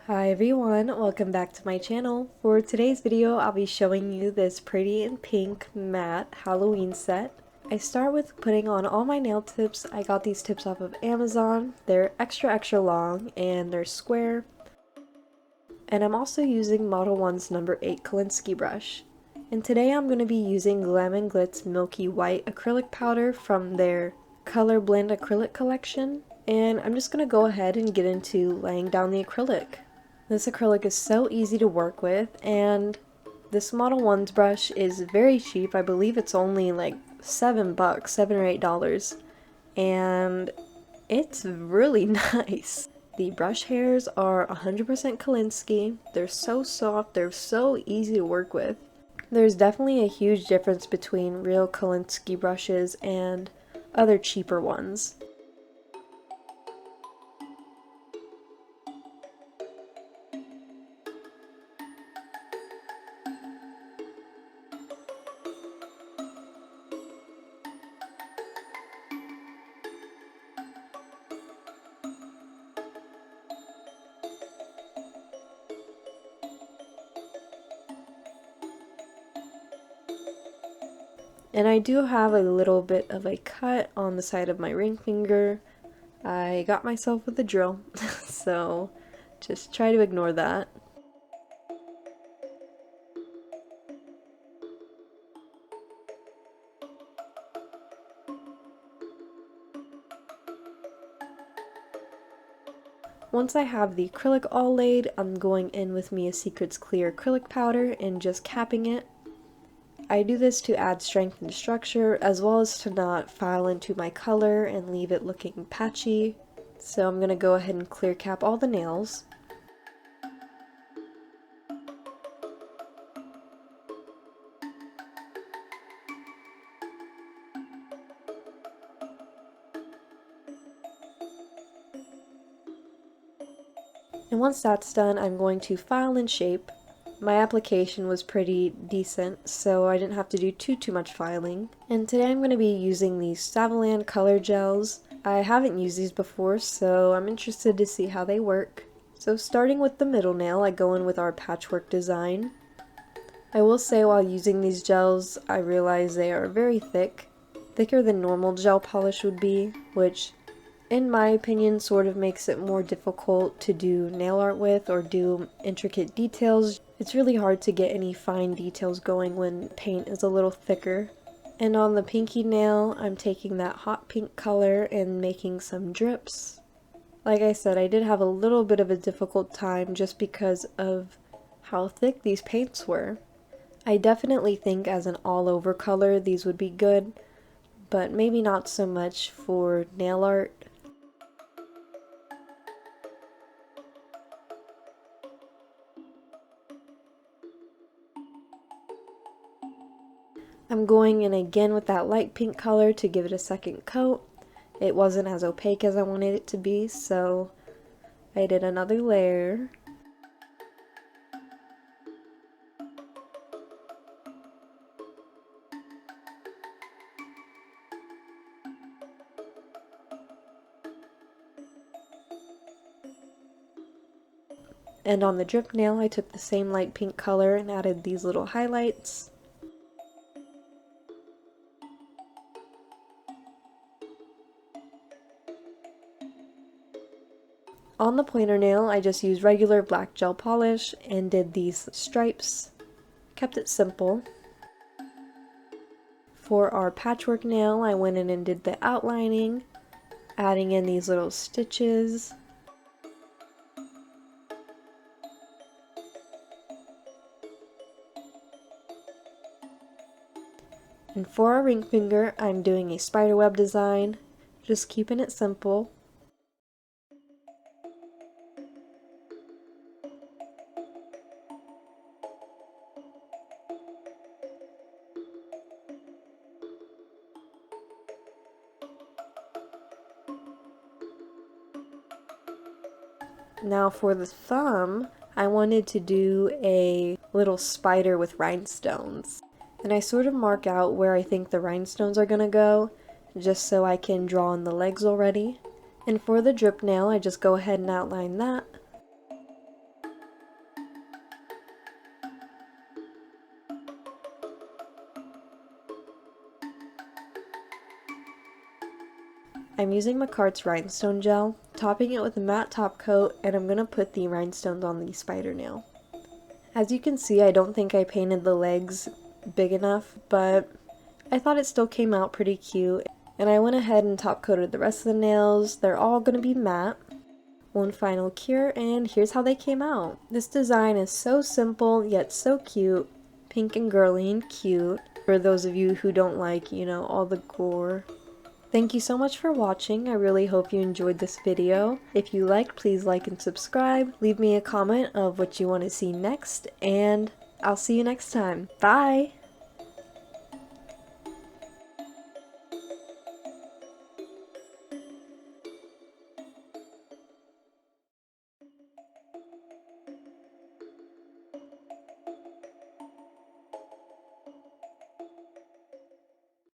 Hi everyone, welcome back to my channel. For today's video, I'll be showing you this pretty and pink matte Halloween set. I start with putting on all my nail tips. I got these tips off of Amazon. They're extra long and they're square. And I'm also using Model 1's number 8 Kolinsky brush. And today I'm going to be using Glam & Glitz Milky White acrylic powder from their Color Blend acrylic collection. And I'm just going to go ahead and get into laying down the acrylic. This acrylic is so easy to work with, and this Model 1's brush is very cheap. I believe it's only like $7, $7 or $8, and it's really nice. The brush hairs are 100% Kolinsky. They're so soft, they're so easy to work with. There's definitely a huge difference between real Kolinsky brushes and other cheaper ones. And I do have a little bit of a cut on the side of my ring finger. I got myself with a drill, so just try to ignore that. Once I have the acrylic all laid, I'm going in with Mia Secret's clear acrylic powder and just capping it. I do this to add strength and structure, as well as to not file into my color and leave it looking patchy. So I'm going to go ahead and clear cap all the nails. And once that's done, I'm going to file and shape. My application was pretty decent, so I didn't have to do too much filing. And today I'm going to be using these Savalan color gels. I haven't used these before, so I'm interested to see how they work. So starting with the middle nail, I go in with our patchwork design. I will say while using these gels, I realize they are very thick, thicker than normal gel polish would be, which in my opinion sort of makes it more difficult to do nail art with or do intricate details. It's really hard to get any fine details going when paint is a little thicker. And on the pinky nail, I'm taking that hot pink color and making some drips. Like I said, I did have a little bit of a difficult time just because of how thick these paints were. I definitely think as an all-over color these would be good, but maybe not so much for nail art. I'm going in again with that light pink color to give it a second coat. It wasn't as opaque as I wanted it to be, so I did another layer. And on the drip nail, I took the same light pink color and added these little highlights. On the pointer nail, I just used regular black gel polish and did these stripes. Kept it simple. For our patchwork nail, I went in and did the outlining, adding in these little stitches. And for our ring finger, I'm doing a spiderweb design, just keeping it simple. Now for the thumb, I wanted to do a little spider with rhinestones. And I sort of mark out where I think the rhinestones are gonna go, just so I can draw on the legs already. And for the drip nail, I just go ahead and outline that. I'm using McCart's rhinestone gel, topping it with a matte top coat, and I'm going to put the rhinestones on the spider nail. As you can see, I don't think I painted the legs big enough, but I thought it still came out pretty cute. And I went ahead and top coated the rest of the nails. They're all going to be matte. One final cure, and here's how they came out. This design is so simple, yet so cute. Pink and girly and cute. For those of you who don't like, all the gore. Thank you so much for watching. I really hope you enjoyed this video. If you liked, please like and subscribe. Leave me a comment of what you want to see next, and I'll see you next time. Bye!